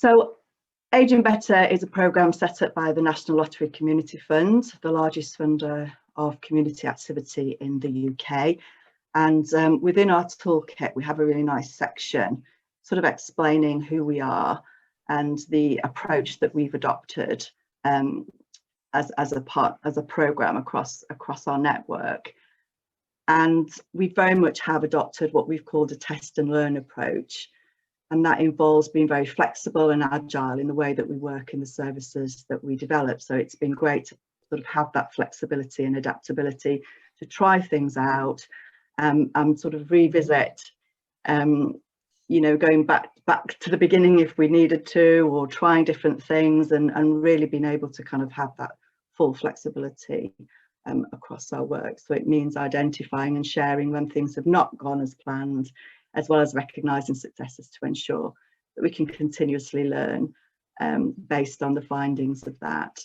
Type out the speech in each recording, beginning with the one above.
So Aging Better is a programme set up by the National Lottery Community Fund, the largest funder of community activity in the UK. And within our toolkit, we have a really nice section sort of explaining who we are and the approach that we've adopted as a programme across our network. And we very much have adopted what we've called a test and learn approach. And that involves being very flexible and agile in the way that we work in the services that we develop. So it's been great to sort of have that flexibility and adaptability to try things out and sort of revisit, going back to the beginning if we needed to, or trying different things, and really being able to kind of have that full flexibility across our work. So it means identifying and sharing when things have not gone as planned, as well as recognising successes to ensure that we can continuously learn based on the findings of that.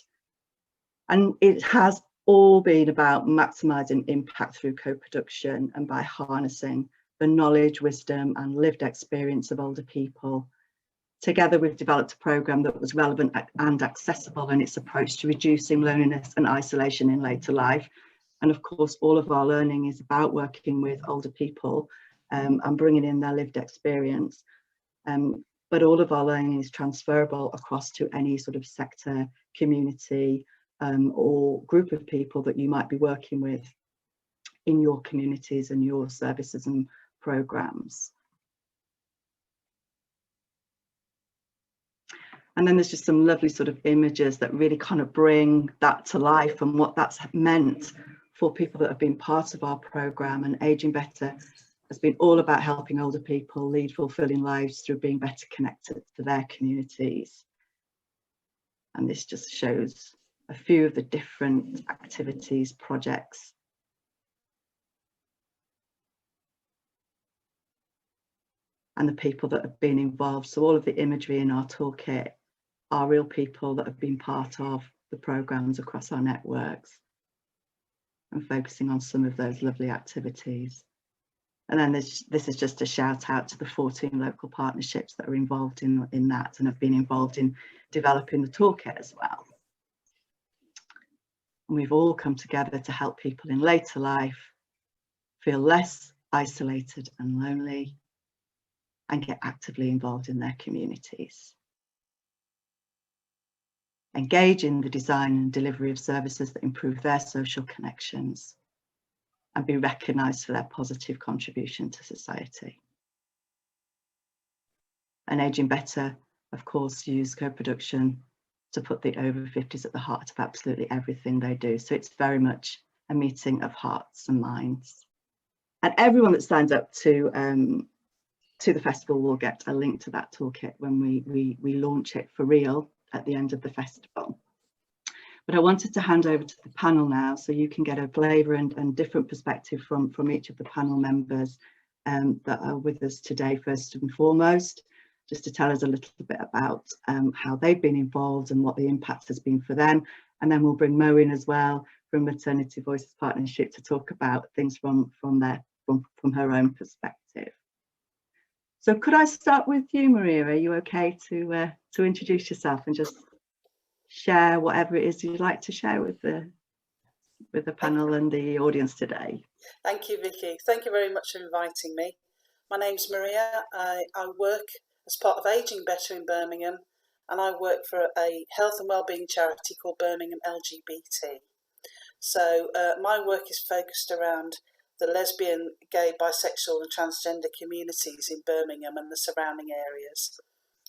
And it has all been about maximising impact through co-production and by harnessing the knowledge, wisdom and lived experience of older people. Together, we've developed a programme that was relevant and accessible in its approach to reducing loneliness and isolation in later life. And of course, all of our learning is about working with older people and bringing in their lived experience. But all of our learning is transferable across to any sort of sector, community, or group of people that you might be working with in your communities and your services and programmes. And then there's just some lovely sort of images that really kind of bring that to life and what that's meant for people that have been part of our programme. And Aging Better has been all about helping older people lead fulfilling lives through being better connected to their communities. And this just shows a few of the different activities, projects. And the people that have been involved. So all of the imagery in our toolkit are real people that have been part of the programmes across our networks, and focusing on some of those lovely activities. And then this is just a shout out to the 14 local partnerships that are involved in that and have been involved in developing the toolkit as well. And we've all come together to help people in later life feel less isolated and lonely and get actively involved in their communities. Engage in the design and delivery of services that improve their social connections and be recognised for their positive contribution to society. And Aging Better, of course, use co-production to put the over 50s at the heart of absolutely everything they do. So it's very much a meeting of hearts and minds. And everyone that signs up to the festival will get a link to that toolkit when we launch it for real at the end of the festival. But I wanted to hand over to the panel now so you can get a flavour and different perspective from each of the panel members that are with us today, first and foremost, just to tell us a little bit about how they've been involved and what the impact has been for them. And then we'll bring Mo in as well from Maternity Voices Partnership to talk about things from her own perspective. So could I start with you, Maria? Are you okay to introduce yourself and just share whatever it is you'd like to share with the panel and the audience today? Thank you, Vicky. Thank you very much for inviting me. My name's Maria. I work as part of Aging Better in Birmingham, and I work for a health and wellbeing charity called Birmingham LGBT. So my work is focused around the lesbian, gay, bisexual and transgender communities in Birmingham and the surrounding areas.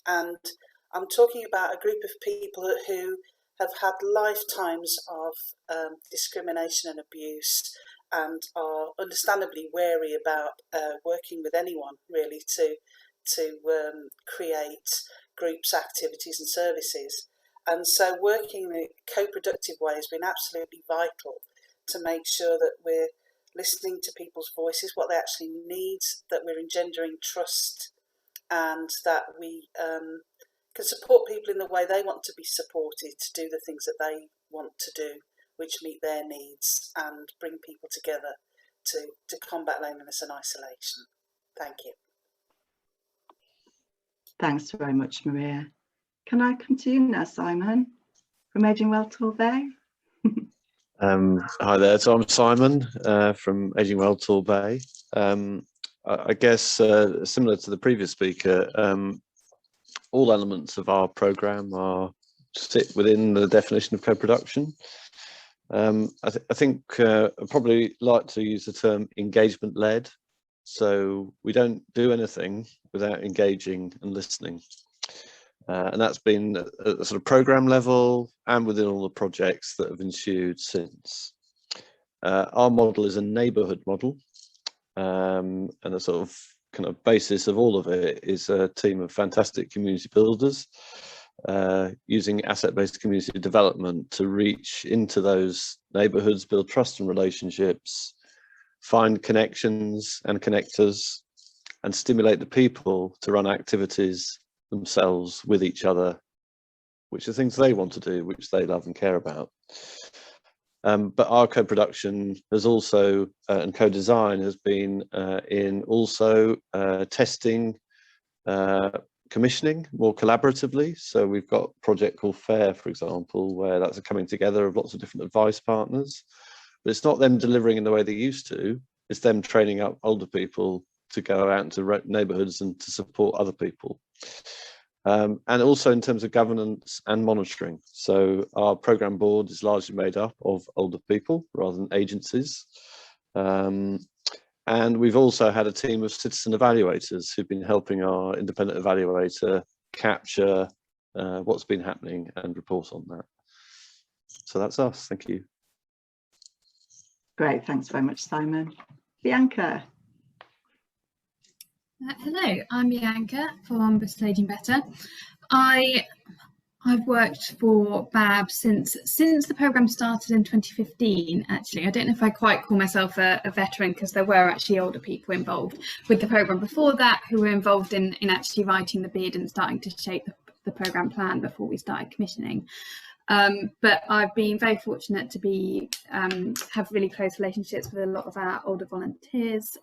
And I'm talking about a group of people who have had lifetimes of discrimination and abuse and are understandably wary about working with anyone really to create groups, activities and services. And so working in a co-productive way has been absolutely vital to make sure that we're listening to people's voices, what they actually need, that we're engendering trust, and that we can support people in the way they want to be supported to do the things that they want to do, which meet their needs and bring people together to combat loneliness and isolation. Thank you. Thanks very much, Maria. can I come to you now, Simon, from Aging Well Torbay? Hi there, so I'm Simon from Aging Well Torbay. I guess similar to the previous speaker, all elements of our programme sit within the definition of co-production. I think I'd probably like to use the term engagement-led. So we don't do anything without engaging and listening. And that's been at the sort of programme level and within all the projects that have ensued since. Our model is a neighbourhood model, and the sort of kind of basis of all of it is a team of fantastic community builders using asset-based community development to reach into those neighbourhoods, build trust and relationships, find connections and connectors, and stimulate the people to run activities themselves with each other, which are things they want to do, which they love and care about. But our co-production has also, and co-design has been in also testing, commissioning more collaboratively. So we've got a project called FAIR, for example, where that's a coming together of lots of different advice partners. But it's not them delivering in the way they used to, it's them training up older people to go out into neighbourhoods and to support other people. And also in terms of governance and monitoring. So our programme board is largely made up of older people rather than agencies. And we've also had a team of citizen evaluators who've been helping our independent evaluator capture what's been happening and report on that. So that's us, thank you. Great, thanks very much, Simon. Bianca. Hello, I'm Bianca from Bristol Aging Better. I've worked for BAB since the programme started in 2015, actually. I don't know if I quite call myself a veteran, because there were actually older people involved with the programme before that who were involved in actually writing the bid and starting to shape the programme plan before we started commissioning. But I've been very fortunate to be have really close relationships with a lot of our older volunteers.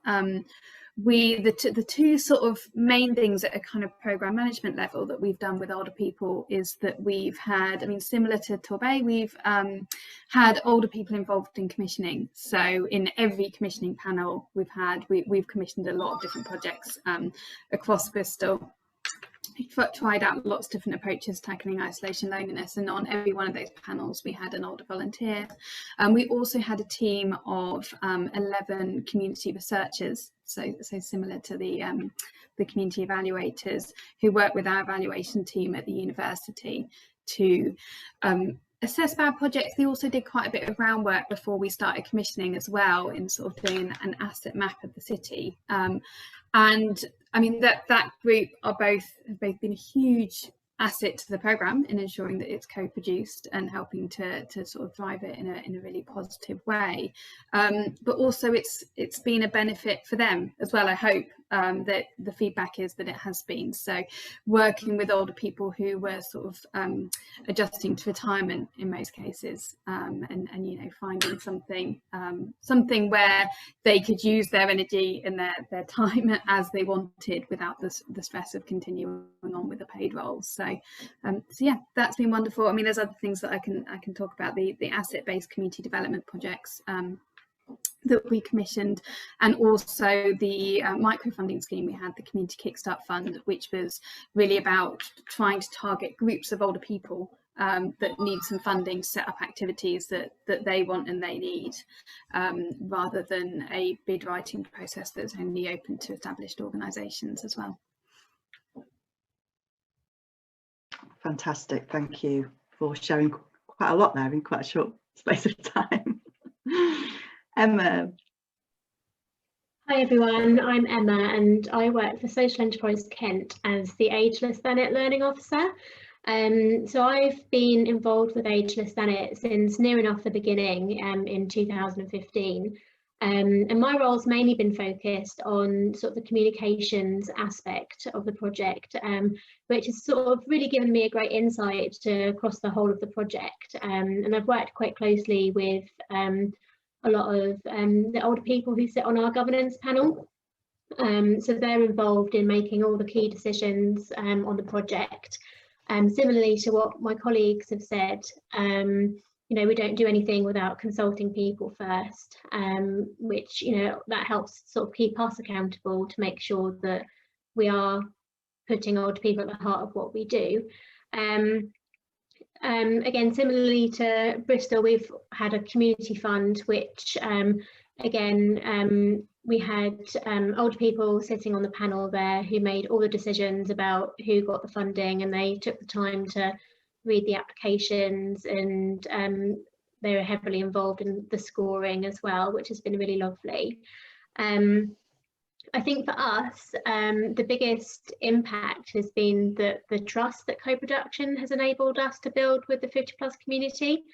The two sort of main things at a kind of programme management level that we've done with older people is that we've had, I mean, similar to Torbay, we've had older people involved in commissioning. So in every commissioning panel we've commissioned a lot of different projects across Bristol. We've tried out lots of different approaches tackling isolation loneliness, and on every one of those panels we had an older volunteer. We also had a team of 11 community researchers, so similar to the community evaluators, who work with our evaluation team at the university to assess our projects. They also did quite a bit of groundwork before we started commissioning as well, in sort of doing an asset map of the city. And I mean, that group have both been a huge asset to the programme in ensuring that it's co-produced and helping to sort of drive it in a really positive way. But also it's been a benefit for them as well. I hope that the feedback is that it has been. So working with older people who were sort of adjusting to retirement in most cases, and you know, finding something where they could use their energy and their time as they wanted without the stress of continuing on with a paid role. So yeah, that's been wonderful. I mean, there's other things that I can talk about, the asset-based community development projects that we commissioned, and also the microfunding scheme we had, the Community Kickstart Fund, which was really about trying to target groups of older people that need some funding to set up activities that they want and they need, rather than a bid writing process that's only open to established organisations as well. Fantastic, thank you for sharing quite a lot there in quite a short space of time. Emma. Hi everyone, I'm Emma and I work for Social Enterprise Kent as the Ageless Thanet Learning Officer. So I've been involved with Ageless Thanet since near enough the beginning in 2015. And my role's mainly been focused on sort of the communications aspect of the project, which has sort of really given me a great insight across the whole of the project. And I've worked quite closely with a lot of the older people who sit on our governance panel. So they're involved in making all the key decisions on the project. Similarly to what my colleagues have said, you know, we don't do anything without consulting people first, which, you know, that helps sort of keep us accountable to make sure that we are putting older people at the heart of what we do. Again, similarly to Bristol, we've had a community fund, which again, we had older people sitting on the panel there who made all the decisions about who got the funding, and they took the time to read the applications, and they were heavily involved in the scoring as well, which has been really lovely. I think for us, the biggest impact has been the trust that CoProduction has enabled us to build with the 50+ community,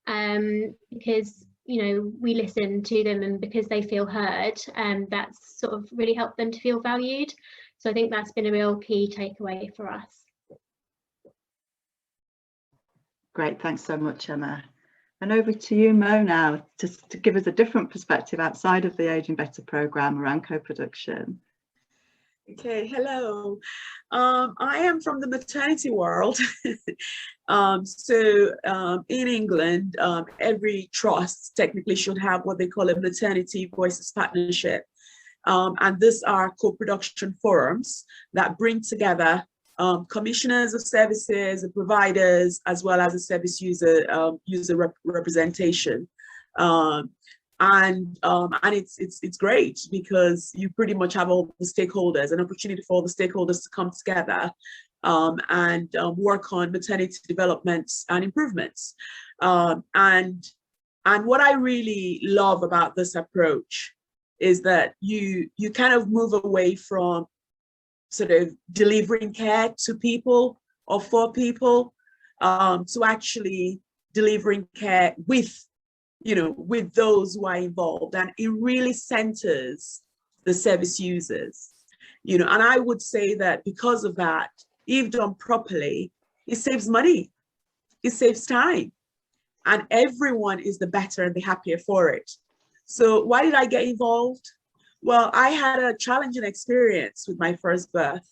because, you know, we listen to them, and because they feel heard, that's sort of really helped them to feel valued. So I think that's been a real key takeaway for us. Great, thanks so much, Emma. And over to you, Mo, now, just to give us a different perspective outside of the Aging Better programme around co-production. Okay, hello. I am from the maternity world. In England, every trust technically should have what they call a maternity voices partnership. And these are co-production forums that bring together commissioners of services, providers, as well as a service user representation. And it's great because you pretty much have all the stakeholders, an opportunity for all the stakeholders to come together and work on maternity developments and improvements. And what I really love about this approach is that you kind of move away from sort of delivering care to people or for people to actually delivering care with, you know, with those who are involved, and it really centers the service users, you know. And I would say that because of that, if done properly, it saves money, it saves time, and everyone is the better and the happier for it. So why did I get involved? Well, I had a challenging experience with my first birth.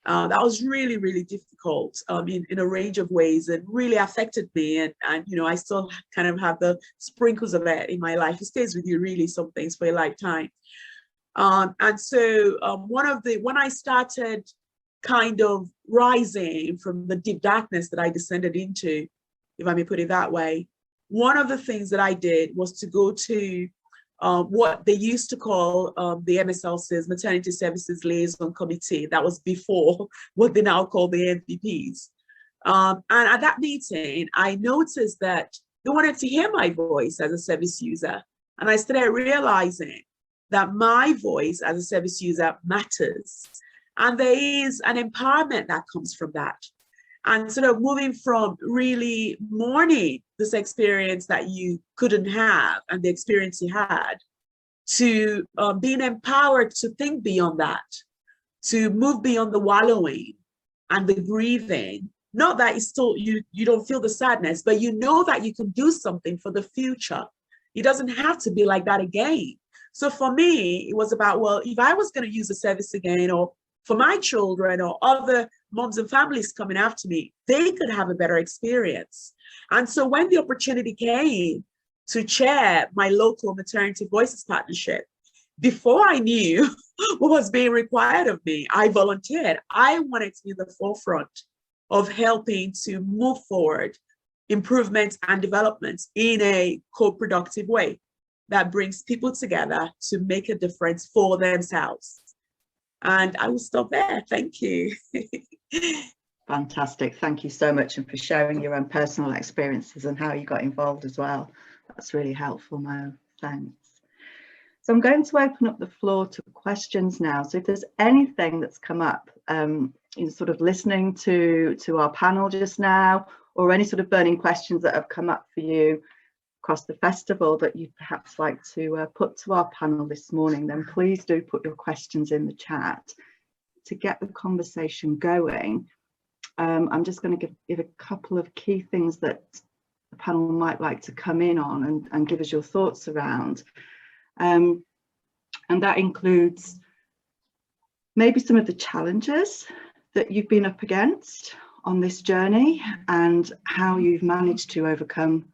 That was really, really difficult in a range of ways, and really affected me. And you know, I still kind of have the sprinkles of it in my life. It stays with you, really, some things for a lifetime. And so when I started kind of rising from the deep darkness that I descended into, if I may put it that way, one of the things that I did was to go to what they used to call the MSLC's Maternity Services Liaison Committee. That was before what they now call the MVPs. And at that meeting, I noticed that they wanted to hear my voice as a service user. And I started realizing that my voice as a service user matters. And there is an empowerment that comes from that. And sort of moving from really mourning this experience that you couldn't have and the experience you had, to being empowered to think beyond that, to move beyond the wallowing and the grieving. Not that it's still, you don't feel the sadness, but you know that you can do something for the future. It doesn't have to be like that again. So for me, it was about, well, if I was going to use the service again, or for my children or other moms and families coming after me, they could have a better experience. And so when the opportunity came to chair my local Maternity Voices Partnership, before I knew what was being required of me, I volunteered. I wanted to be in the forefront of helping to move forward improvements and developments in a co-productive way that brings people together to make a difference for themselves. And I will stop there. Thank you. Fantastic. Thank you so much, and for sharing your own personal experiences and how you got involved as well. That's really helpful, Mo. Thanks. So I'm going to open up the floor to questions now. So if there's anything that's come up in sort of listening to our panel just now, or any sort of burning questions that have come up for you across the festival that you'd perhaps like to put to our panel this morning, then please do put your questions in the chat to get the conversation going. I'm just going to give a couple of key things that the panel might like to come in on and give us your thoughts around. And that includes maybe some of the challenges that you've been up against on this journey and how you've managed to overcome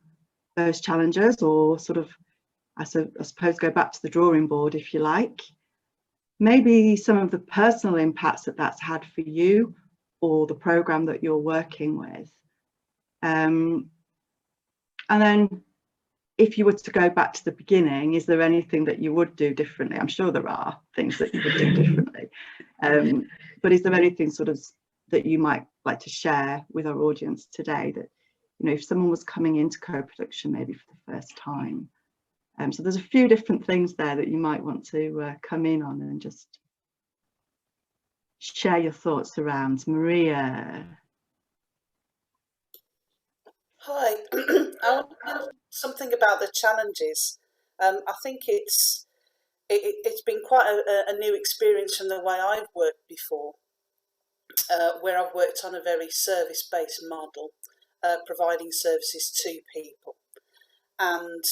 those challenges, or sort of, I suppose, go back to the drawing board, if you like. Maybe some of the personal impacts that that's had for you or the program that you're working with. And then if you were to go back to the beginning, is there anything that you would do differently? I'm sure there are things that you would do differently. But is there anything sort of that you might like to share with our audience today, that, you know, if someone was coming into co-production maybe for the first time? So there's a few different things there that you might want to come in on and just share your thoughts around. Maria. Hi, I want to know something about the challenges. I think it's been quite a new experience from the way I've worked before, where I've worked on a very service-based model, providing services to people. And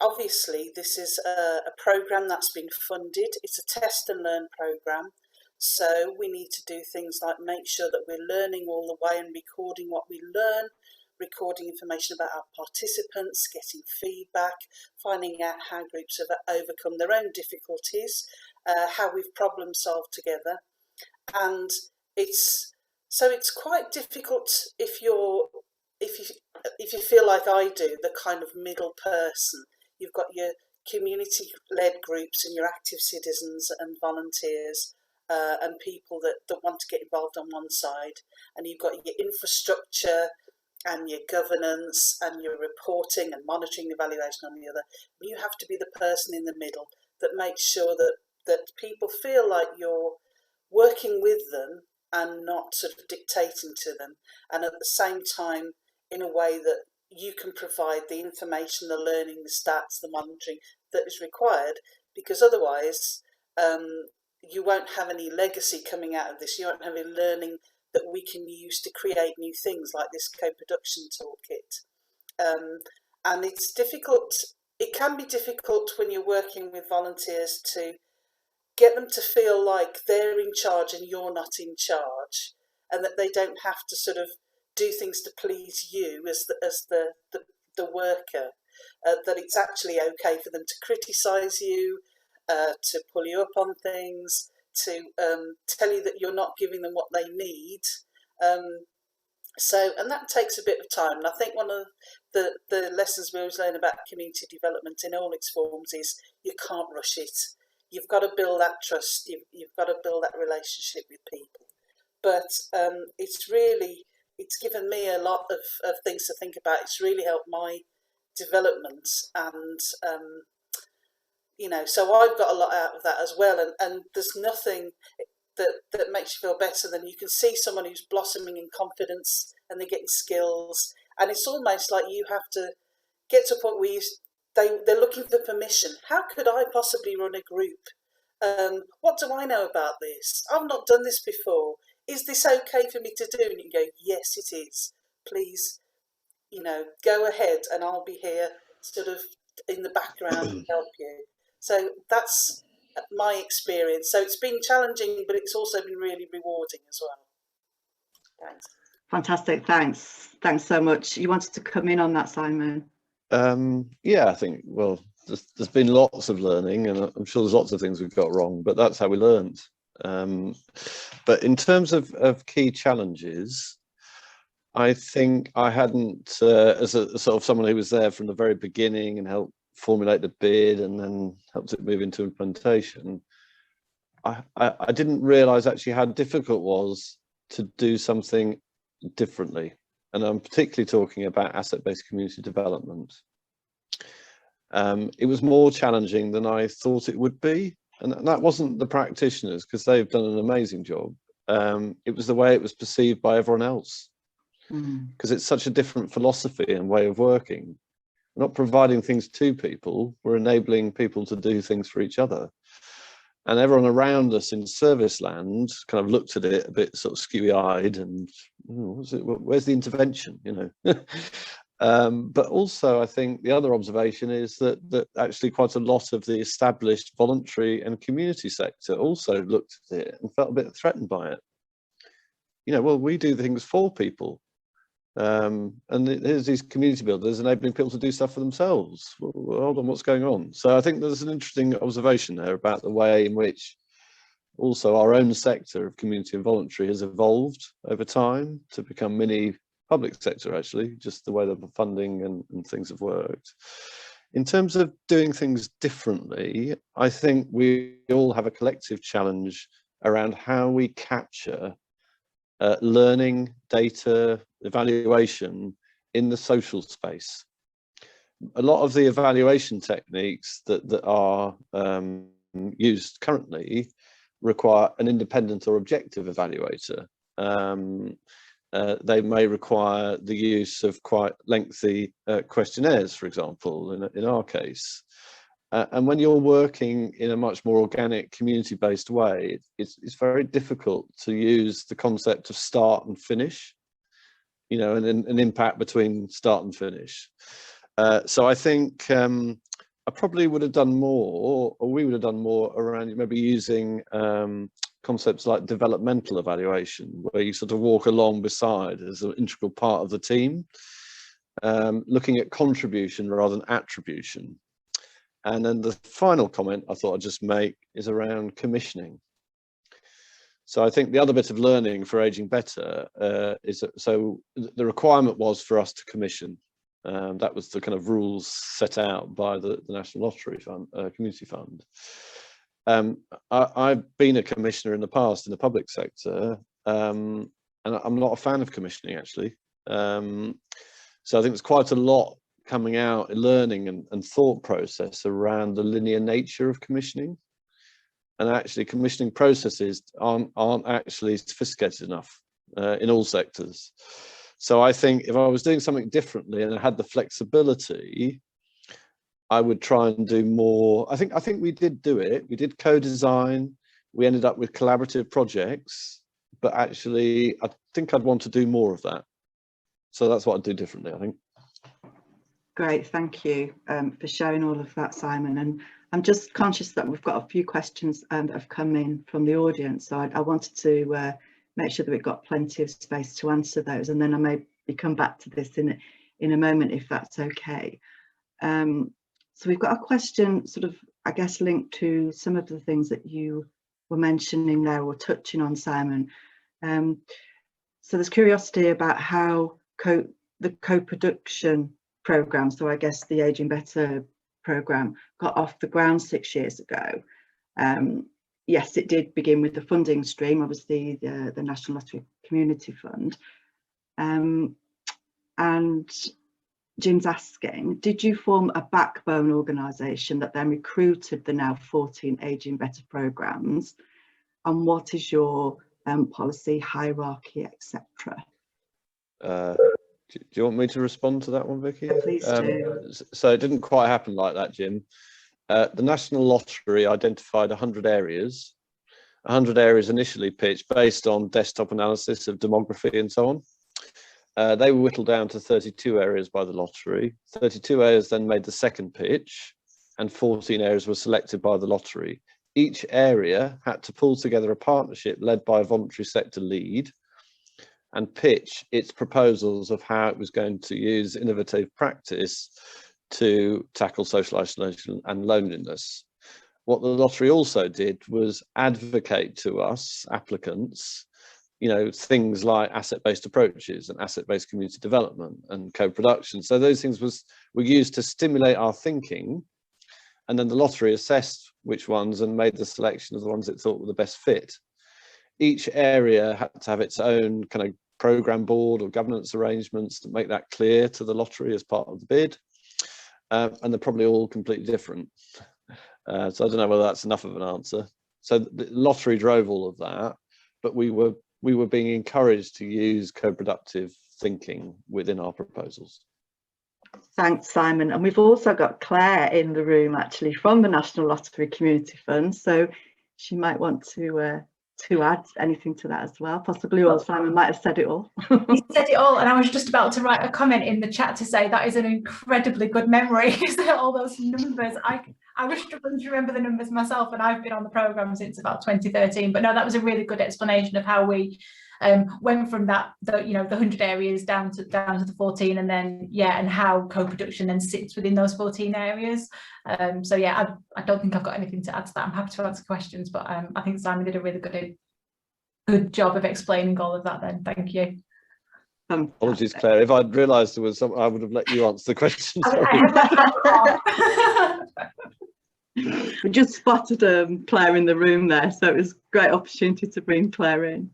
obviously this is a program that's been funded. It's a test and learn program. So we need to do things like make sure that we're learning all the way and recording what we learn, recording information about our participants, getting feedback, finding out how groups have overcome their own difficulties, how we've problem solved together. And it's quite difficult if you feel like I do, the kind of middle person. You've got your community-led groups and your active citizens and volunteers, and people that want to get involved on one side, and you've got your infrastructure and your governance and your reporting and monitoring and evaluation on the other. You have to be the person in the middle that makes sure that people feel like you're working with them and not sort of dictating to them, and at the same time in a way that you can provide the information, the learning, the stats, the monitoring that is required, because otherwise you won't have any legacy coming out of this. You won't have any learning that we can use to create new things like this co-production toolkit. And it's difficult. It can be difficult when you're working with volunteers to get them to feel like they're in charge and you're not in charge, and that they don't have to sort of do things to please you as the worker. That it's actually okay for them to criticise you, to pull you up on things, to tell you that you're not giving them what they need. And that takes a bit of time. And I think one of the lessons we always learn about community development in all its forms is you can't rush it. You've got to build that trust. You've got to build that relationship with people. But it's given me a lot of things to think about. It's really helped my development, and so I've got a lot out of that as well. And there's nothing that makes you feel better than you can see someone who's blossoming in confidence and they're getting skills, and it's almost like you have to get to a point where they're looking for permission. How could I possibly run a group? What do I know about this? I've not done this before. Is this okay for me to do? And you go, yes, it is. Please, go ahead, and I'll be here sort of in the background to help you. So that's my experience. So it's been challenging, but it's also been really rewarding as well. Thanks. Fantastic. Thanks so much. You wanted to come in on that, Simon? Yeah, I think, well, there's been lots of learning, and I'm sure there's lots of things we've got wrong, but that's how we learned. But in terms of key challenges, I think I hadn't, as a sort of someone who was there from the very beginning and helped formulate the bid and then helped it move into implementation, I didn't realise actually how difficult it was to do something differently. And I'm particularly talking about asset-based community development. It was more challenging than I thought it would be. And that wasn't the practitioners, because they've done an amazing job. It was the way it was perceived by everyone else, because it's such a different philosophy and way of working. We're not providing things to people, we're enabling people to do things for each other. And everyone around us in service land kind of looked at it a bit sort of skewy-eyed and, where's the intervention, But also, I think the other observation is that actually quite a lot of the established voluntary and community sector also looked at it and felt a bit threatened by it. you know, well, we do things for people. And there's these community builders enabling people to do stuff for themselves. Well, hold on, what's going on? So I think there's an interesting observation there about the way in which also our own sector of community and voluntary has evolved over time to become mini public sector, actually, just the way that the funding and things have worked. In terms of doing things differently, I think we all have a collective challenge around how we capture learning, data, evaluation in the social space. A lot of the evaluation techniques that are used currently require an independent or objective evaluator. They may require the use of quite lengthy questionnaires, for example, in our case. And when you're working in a much more organic, community-based way, it's very difficult to use the concept of start and finish, you know, and an impact between start and finish. So I think I probably would have done more, or we would have done more around maybe using concepts like developmental evaluation, where you sort of walk along beside as an integral part of the team, looking at contribution rather than attribution. And then the final comment I thought I'd just make is around commissioning. So I think the other bit of learning for Aging Better is that, so the requirement was for us to commission. That was the kind of rules set out by the National Lottery Fund, Community Fund. I've been a commissioner in the past in the public sector, and I'm not a fan of commissioning, actually. So I think there's quite a lot coming out in learning and thought process around the linear nature of commissioning. And actually commissioning processes aren't actually sophisticated enough in all sectors. So I think if I was doing something differently and I had the flexibility, I would try and do more. I think we did do it. We did co-design. We ended up with collaborative projects, but actually I think I'd want to do more of that. So that's what I'd do differently, I think. Great, thank you for sharing all of that, Simon. And I'm just conscious that we've got a few questions that have come in from the audience. So I wanted to make sure that we've got plenty of space to answer those. And then I may come back to this in a moment, if that's okay. So we've got a question sort of, I guess, linked to some of the things that you were mentioning there or touching on, Simon. So there's curiosity about how the co-production programme, so I guess the Aging Better programme, got off the ground 6 years ago. Yes, it did begin with the funding stream, obviously the National Lottery Community Fund. And Jim's asking, did you form a backbone organisation that then recruited the now 14 Aging Better programmes? And what is your policy, hierarchy, etc.? Do you want me to respond to that one, Vicky? Yeah, please do. So it didn't quite happen like that, Jim. The National Lottery identified 100 areas. 100 areas initially pitched based on desktop analysis of demography and so on. They were whittled down to 32 areas by the lottery. 32 areas then made the second pitch, and 14 areas were selected by the lottery. Each area had to pull together a partnership led by a voluntary sector lead and pitch its proposals of how it was going to use innovative practice to tackle social isolation and loneliness. What the lottery also did was advocate to us, applicants, you know, things like asset-based approaches and asset-based community development and co-production. So those things were used to stimulate our thinking, and then the lottery assessed which ones and made the selection of the ones it thought were the best fit. Each area had to have its own kind of program board or governance arrangements to make that clear to the lottery as part of the bid, and they're probably all completely different. So I don't know whether that's enough of an answer. So the lottery drove all of that, but we were being encouraged to use co-productive thinking within our proposals. Thanks, Simon. And we've also got Claire in the room, actually, from the National Lottery Community Fund. So she might want to add anything to that as well, possibly, or Simon might have said it all. He said it all, and I was just about to write a comment in the chat to say that is an incredibly good memory. All those numbers, I was struggling to remember the numbers myself, and I've been on the programme since about 2013, but no, that was a really good explanation of how we went from the 100 areas down to the 14, and then and how co-production then sits within those 14 areas. So yeah, I don't think I've got anything to add to that. I'm happy to answer questions, but I think Simon did a really good job of explaining all of that then. Thank you. Apologies, Claire. If I'd realised there was some, I would have let you answer the question. We just spotted Claire in the room there, so it was a great opportunity to bring Claire in.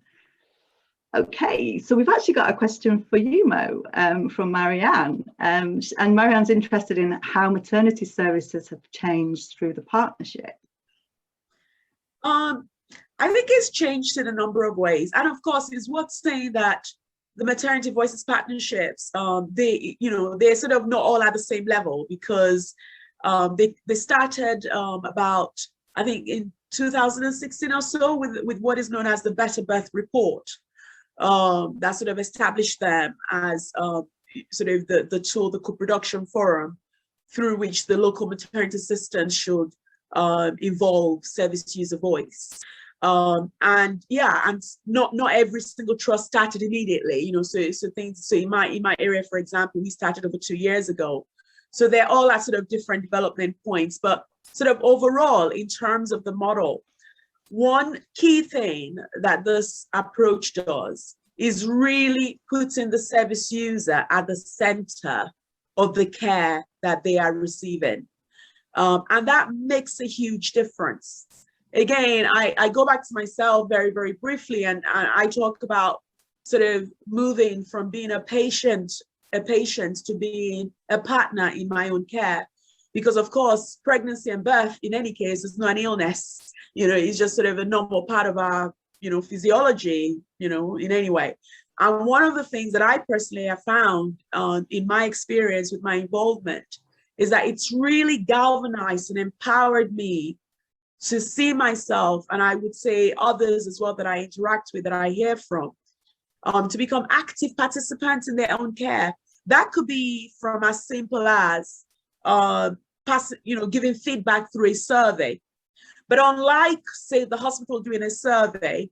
Okay, so we've actually got a question for you, Mo, from Marianne. And Marianne's interested in how maternity services have changed through the partnership. I think it's changed in a number of ways. And of course, it's worth saying that the Maternity Voices partnerships, they sort of not all at the same level, because they started about, I think, in 2016 or so with what is known as the Better Birth Report. That sort of established them as sort of the tool, the co-production forum, through which the local maternity assistants should involve service user voice. And not every single trust started immediately, so in my area, for example, we started over 2 years ago. So they're all at sort of different development points, but sort of overall, in terms of the model, one key thing that this approach does is really putting the service user at the center of the care that they are receiving. And that makes a huge difference. Again, I go back to myself very, very briefly, and I talk about sort of moving from being a patient to being a partner in my own care. Because of course, pregnancy and birth, in any case, is not an illness. It's just sort of a normal part of our, physiology, in any way. And one of the things that I personally have found in my experience with my involvement is that it's really galvanized and empowered me to see myself, and I would say others as well that I interact with, that I hear from, to become active participants in their own care. That could be from as simple as giving feedback through a survey. But unlike, say, the hospital doing a survey,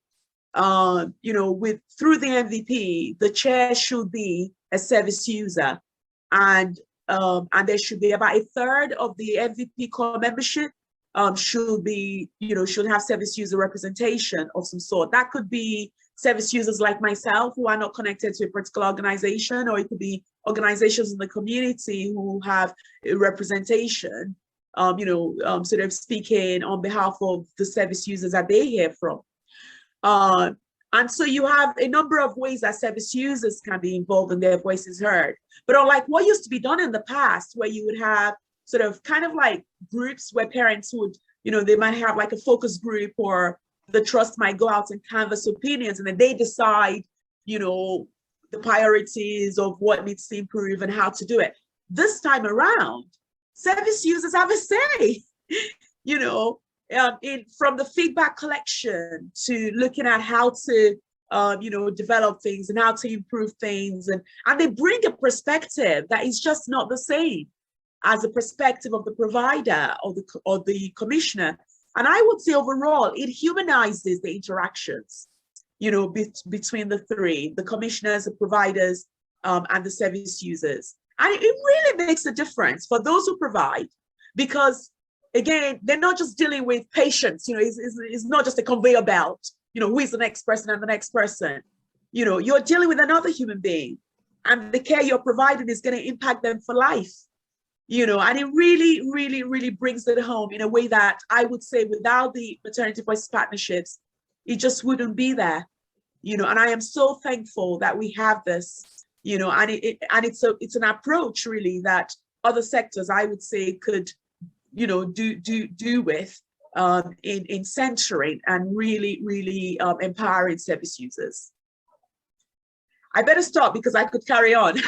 through the MVP, the chair should be a service user, and there should be about 1/3 of the MVP core membership should have service user representation of some sort. That could be service users like myself who are not connected to a particular organization, or it could be organizations in the community who have a representation, sort of speaking on behalf of the service users that they hear from. And so you have a number of ways that service users can be involved and their voices heard. But unlike what used to be done in the past, where you would have sort of kind of like groups where parents would, they might have like a focus group, or the trust might go out and canvass opinions, and then they decide, the priorities of what needs to improve and how to do it. This time around, service users have a say, from the feedback collection to looking at how to, develop things and how to improve things. And they bring a perspective that is just not the same as the perspective of the provider or the commissioner. And I would say overall, it humanizes the interactions, between the three, the commissioners, the providers, and the service users. And it really makes a difference for those who provide, because again, they're not just dealing with patients, it's not just a conveyor belt, who is the next person and the next person. You're dealing with another human being, and the care you're providing is going to impact them for life. And it really, really, really brings it home in a way that I would say without the Maternity Voices partnerships, it just wouldn't be there. And I am so thankful that we have this, and it's an approach really that other sectors, I would say, could, do with in centering and really, really empowering service users. I better stop because I could carry on.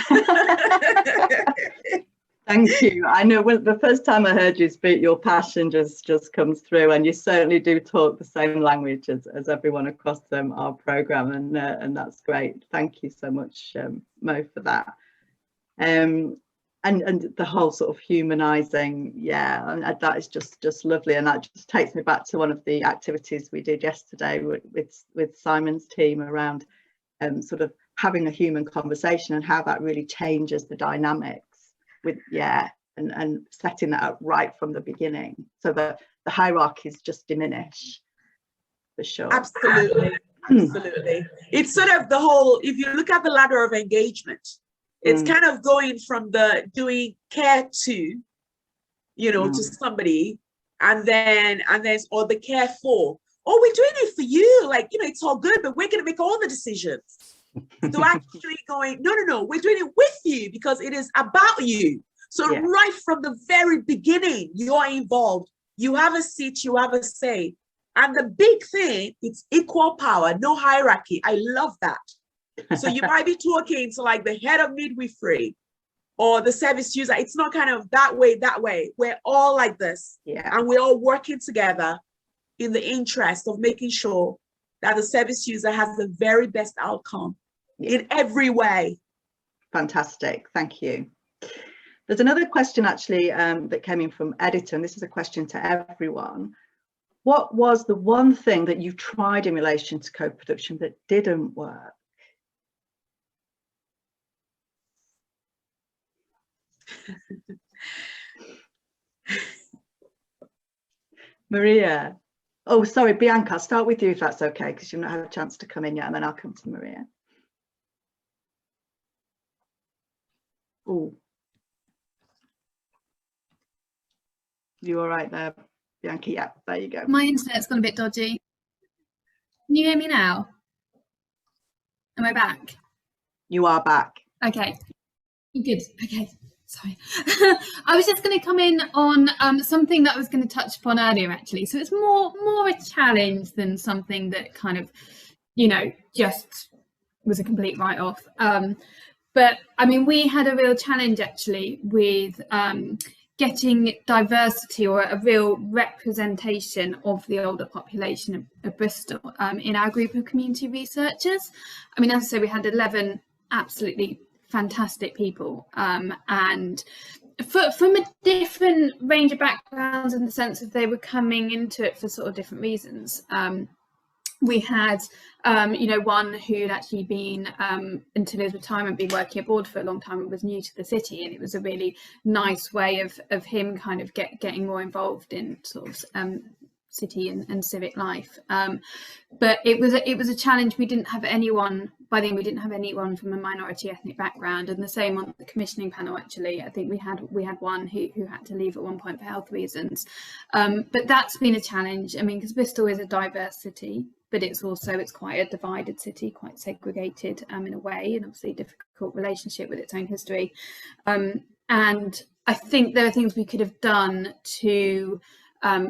Thank you. I know when the first time I heard you speak, your passion just comes through, and you certainly do talk the same language as everyone across our programme, and that's great. Thank you so much, Mo, for that. And the whole sort of humanising, and that is just lovely, and that just takes me back to one of the activities we did yesterday with Simon's team around sort of having a human conversation and how that really changes the dynamics with, and setting that up right from the beginning so that the hierarchies just diminish, for sure. Absolutely. Absolutely. It's sort of the whole, if you look at the ladder of engagement, it's kind of going from the doing care to, you know, to somebody, and then, or the care for, oh, we're doing it for you. Like, you know, it's all good, but we're going to make all the decisions. So actually going, no, we're doing it with you because it is about you. So right from the very beginning, you're involved. You have a seat, you have a say. And the big thing, it's equal power, no hierarchy. I love that. So you might be talking to like the head of midwifery or the service user. It's not kind of that way. We're all like this. And we're all working together in the interest of making sure that the service user has the very best outcome in every way. Fantastic. Thank you. There's another question actually that came in from editor, and this is a question to everyone. What was the one thing that you tried in relation to co-production that didn't work? Maria. Oh, sorry, Bianca, I'll start with you if that's okay, because you've not had a chance to come in yet, and then I'll come to Maria. Oh. You all right there, Bianca? Yeah, there you go. My internet's gone a bit dodgy. Can you hear me now? Am I back? You are back. Okay, good. Okay, sorry. I was just going to come in on something that I was going to touch upon earlier, actually. So it's more a challenge than something that kind of, you know, just was a complete write-off. But I mean, we had a real challenge actually with getting diversity or a real representation of the older population of Bristol in our group of community researchers. I mean, as I say, we had 11 absolutely fantastic people and from a different range of backgrounds, in the sense that they were coming into it for sort of different reasons. We had, you know, one who'd actually been, until his retirement, been working abroad for a long time and was new to the city, and it was a really nice way of him kind of getting more involved in sort of city and civic life. But it was a challenge. We didn't have anyone, by then we didn't have anyone from a minority ethnic background, and the same on the commissioning panel actually. I think we had one who had to leave at one point for health reasons. But that's been a challenge. I mean, because Bristol is a diverse city, but it's quite a divided city, quite segregated in a way, and obviously a difficult relationship with its own history. And I think there are things we could have done to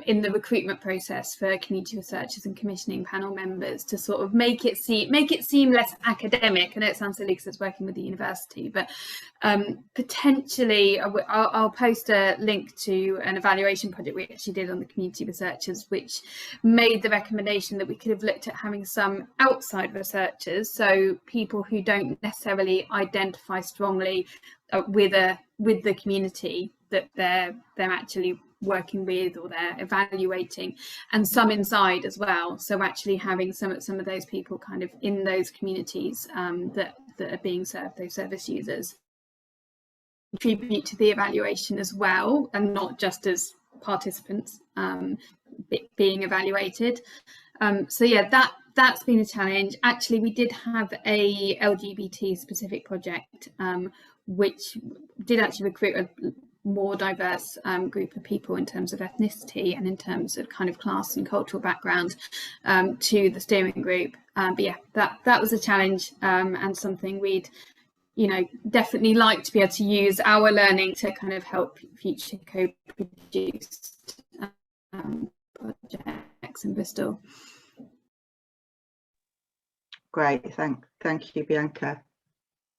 in the recruitment process for community researchers and commissioning panel members to sort of make it seem less academic. I know it sounds silly because it's working with the university, but potentially I'll post a link to an evaluation project we actually did on the community researchers, which made the recommendation that we could have looked at having some outside researchers, so people who don't necessarily identify strongly with the community that they're actually working with or they're evaluating, and some inside as well. So actually having some of those people kind of in those communities that are being served, those service users, contribute to the evaluation as well, and not just as participants being evaluated. So yeah, that's been a challenge. Actually, we did have a LGBT specific project which did actually recruit a more diverse group of people in terms of ethnicity and in terms of kind of class and cultural background to the steering group. But yeah, that was a challenge and something we'd, you know, definitely like to be able to use our learning to kind of help future co-produced projects in Bristol. Great, thank you, Bianca.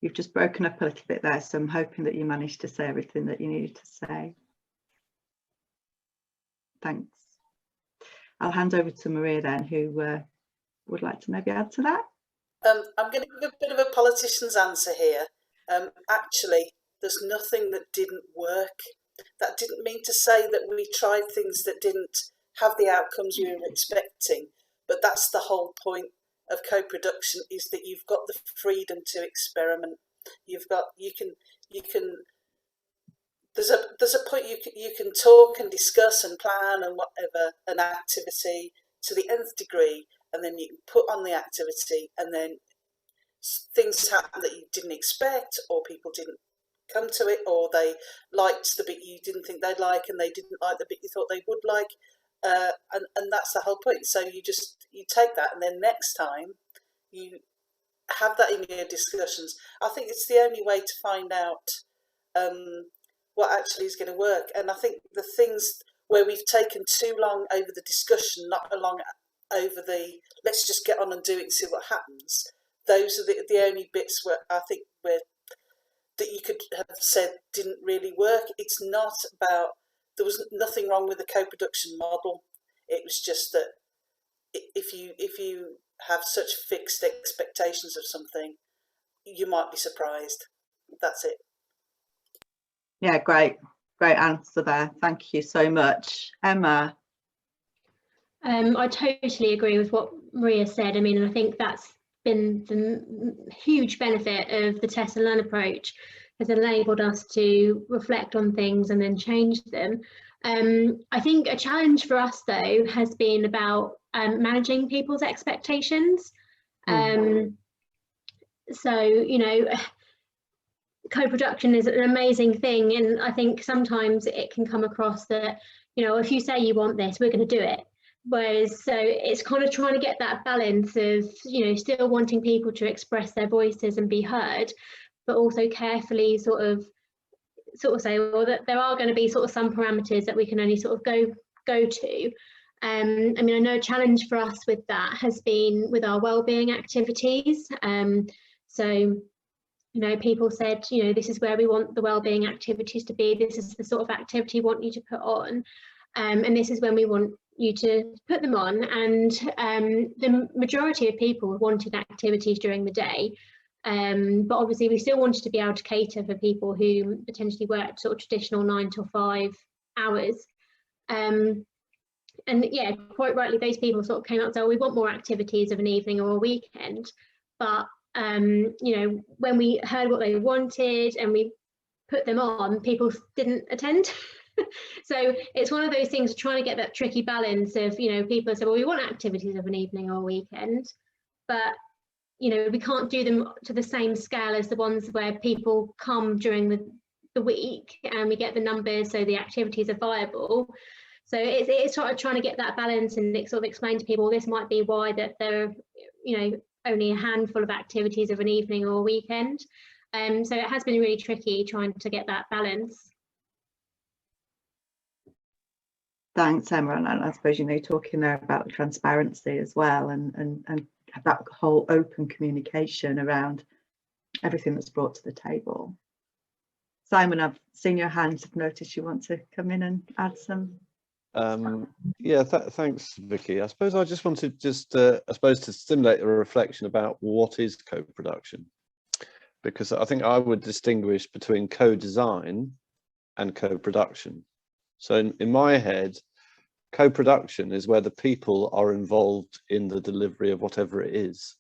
You've just broken up a little bit there, so I'm hoping that you managed to say everything that you needed to say. Thanks. I'll hand over to Maria then, who would like to maybe add to that. I'm going to give a bit of a politician's answer here. Actually, there's nothing that didn't work. That didn't mean to say that we tried things that didn't have the outcomes we were expecting, but that's the whole point of co-production is that you've got the freedom to experiment. You can there's a point you can talk and discuss and plan and whatever an activity to the nth degree, and then you can put on the activity, and then things happen that you didn't expect, or people didn't come to it, or they liked the bit you didn't think they'd like, and they didn't like the bit you thought they would like, and that's the whole point. So you take that, and then next time you have that in your discussions. I think it's the only way to find out what actually is going to work. And I think the things where we've taken too long over the discussion, not long over the let's just get on and do it and see what happens, those are the only bits where I think that you could have said didn't really work. It's not about, there was nothing wrong with the co-production model. It was just that if you have such fixed expectations of something, you might be surprised. That's it. Yeah, great answer there. Thank you so much. Emma? I totally agree with what Maria said. I mean, and I think that's been the huge benefit of the test and learn approach, has enabled us to reflect on things and then change them. I think a challenge for us though has been about managing people's expectations. So, you know, co-production is an amazing thing, and I think sometimes it can come across that, you know, if you say you want this, we're going to do it. Whereas, so it's kind of trying to get that balance of, you know, still wanting people to express their voices and be heard, but also carefully sort of say, well, that there are going to be sort of some parameters that we can only sort of go to. I mean, I know a challenge for us with that has been with our wellbeing activities. So, you know, people said, you know, this is where we want the wellbeing activities to be. This is the sort of activity we want you to put on. And this is when we want you to put them on. And the majority of people wanted activities during the day. But obviously we still wanted to be able to cater for people who potentially worked sort of traditional 9 to 5 hours. And yeah, quite rightly, those people sort of came out and said, oh, we want more activities of an evening or a weekend. But you know, when we heard what they wanted and we put them on, people didn't attend. So it's one of those things, trying to get that tricky balance of, you know, people say, well, we want activities of an evening or a weekend, but you know, we can't do them to the same scale as the ones where people come during the week and we get the numbers so the activities are viable. So it's sort of trying to get that balance and sort of explain to people this might be why that there are, you know, only a handful of activities of an evening or a weekend. So it has been really tricky trying to get that balance. Thanks, Emma. And I suppose, you know, talking there about transparency as well, and that whole open communication around everything that's brought to the table. Simon, I've seen your hands. I've noticed you want to come in and add some. Yeah, thanks, Vicky. I suppose I just wanted to stimulate a reflection about what is co-production, because I think I would distinguish between co-design and co-production. So in my head, co-production is where the people are involved in the delivery of whatever it is,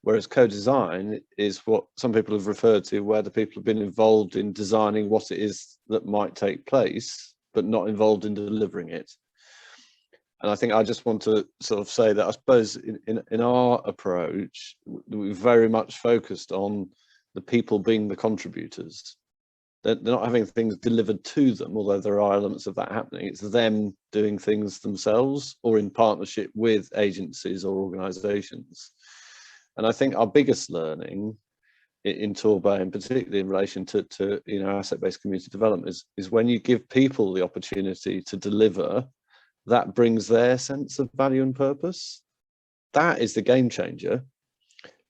whereas co-design is what some people have referred to, where the people have been involved in designing what it is that might take place, but not involved in delivering it. And I think I just want to sort of say that I suppose in our approach, we're very much focused on the people being the contributors. They're not having things delivered to them, although there are elements of that happening. It's them doing things themselves or in partnership with agencies or organisations. And I think our biggest learning in Torbay, and particularly in relation to you know, asset-based community development, is when you give people the opportunity to deliver, that brings their sense of value and purpose. That is the game changer.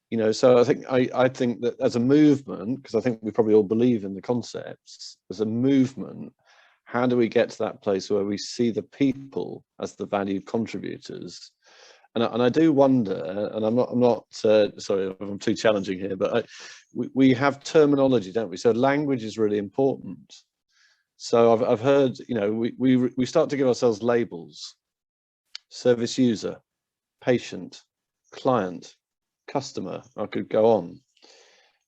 You know, so I think that as a movement, because I think we probably all believe in the concepts, as a movement, how do we get to that place where we see the people as the valued contributors? And I do wonder, and I'm not sorry if I'm too challenging here, but we have terminology, don't we? So language is really important. So I've heard, you know, we start to give ourselves labels: service user, patient, client, customer, I could go on.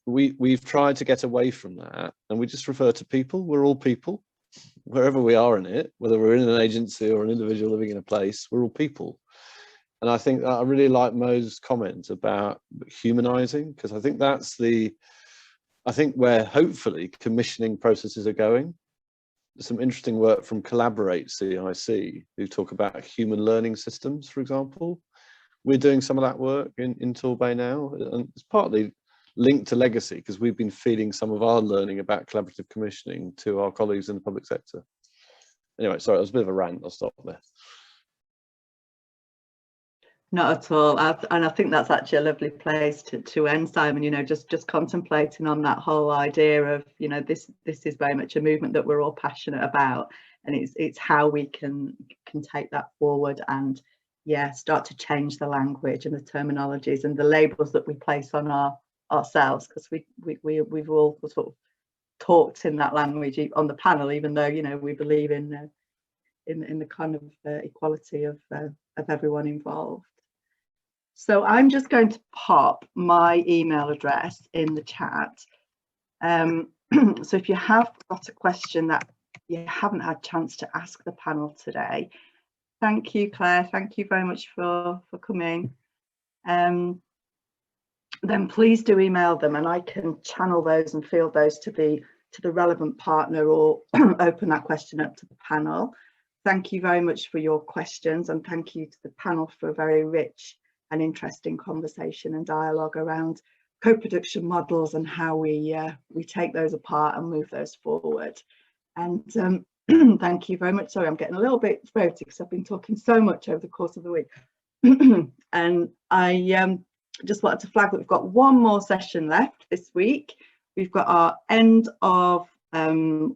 We've tried to get away from that, and we just refer to people. We're all people, wherever we are in it, whether we're in an agency or an individual living in a place, we're all people. And I think that I really like Mo's comment about humanizing, because I think that's where hopefully commissioning processes are going. There's some interesting work from Collaborate CIC, who talk about human learning systems, for example. We're doing some of that work in Toolbay now, and it's partly linked to legacy, because we've been feeding some of our learning about collaborative commissioning to our colleagues in the public sector. Anyway, sorry, that was a bit of a rant. I'll stop there. Not at all. And I think that's actually a lovely place to end, Simon, you know, just contemplating on that whole idea of, you know, this is very much a movement that we're all passionate about, and it's how we can take that forward and, yeah, start to change the language and the terminologies and the labels that we place on ourselves, because we've all sort of talked in that language on the panel, even though, you know, we believe in the kind of equality of everyone involved. So I'm just going to pop my email address in the chat. So if you have got a question that you haven't had a chance to ask the panel today, thank you, Claire. Thank you very much for coming. Then please do email them, and I can channel those and field those to the relevant partner, or open that question up to the panel. Thank you very much for your questions, and thank you to the panel for a very rich and interesting conversation and dialogue around co-production models and how we take those apart and move those forward. And thank you very much. Sorry, I'm getting a little bit throaty because I've been talking so much over the course of the week. And I just wanted to flag that we've got one more session left this week. We've got our end of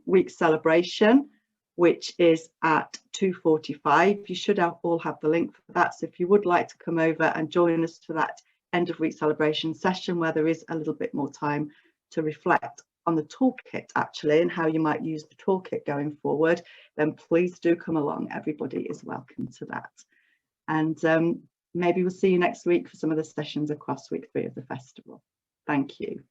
week celebration, which is at 2:45. You should all have the link for that. So if you would like to come over and join us for that end of week celebration session, where there is a little bit more time to reflect on the toolkit actually, and how you might use the toolkit going forward, then please do come along. Everybody is welcome to that. And maybe we'll see you next week for some of the sessions across week 3 of the festival. Thank you.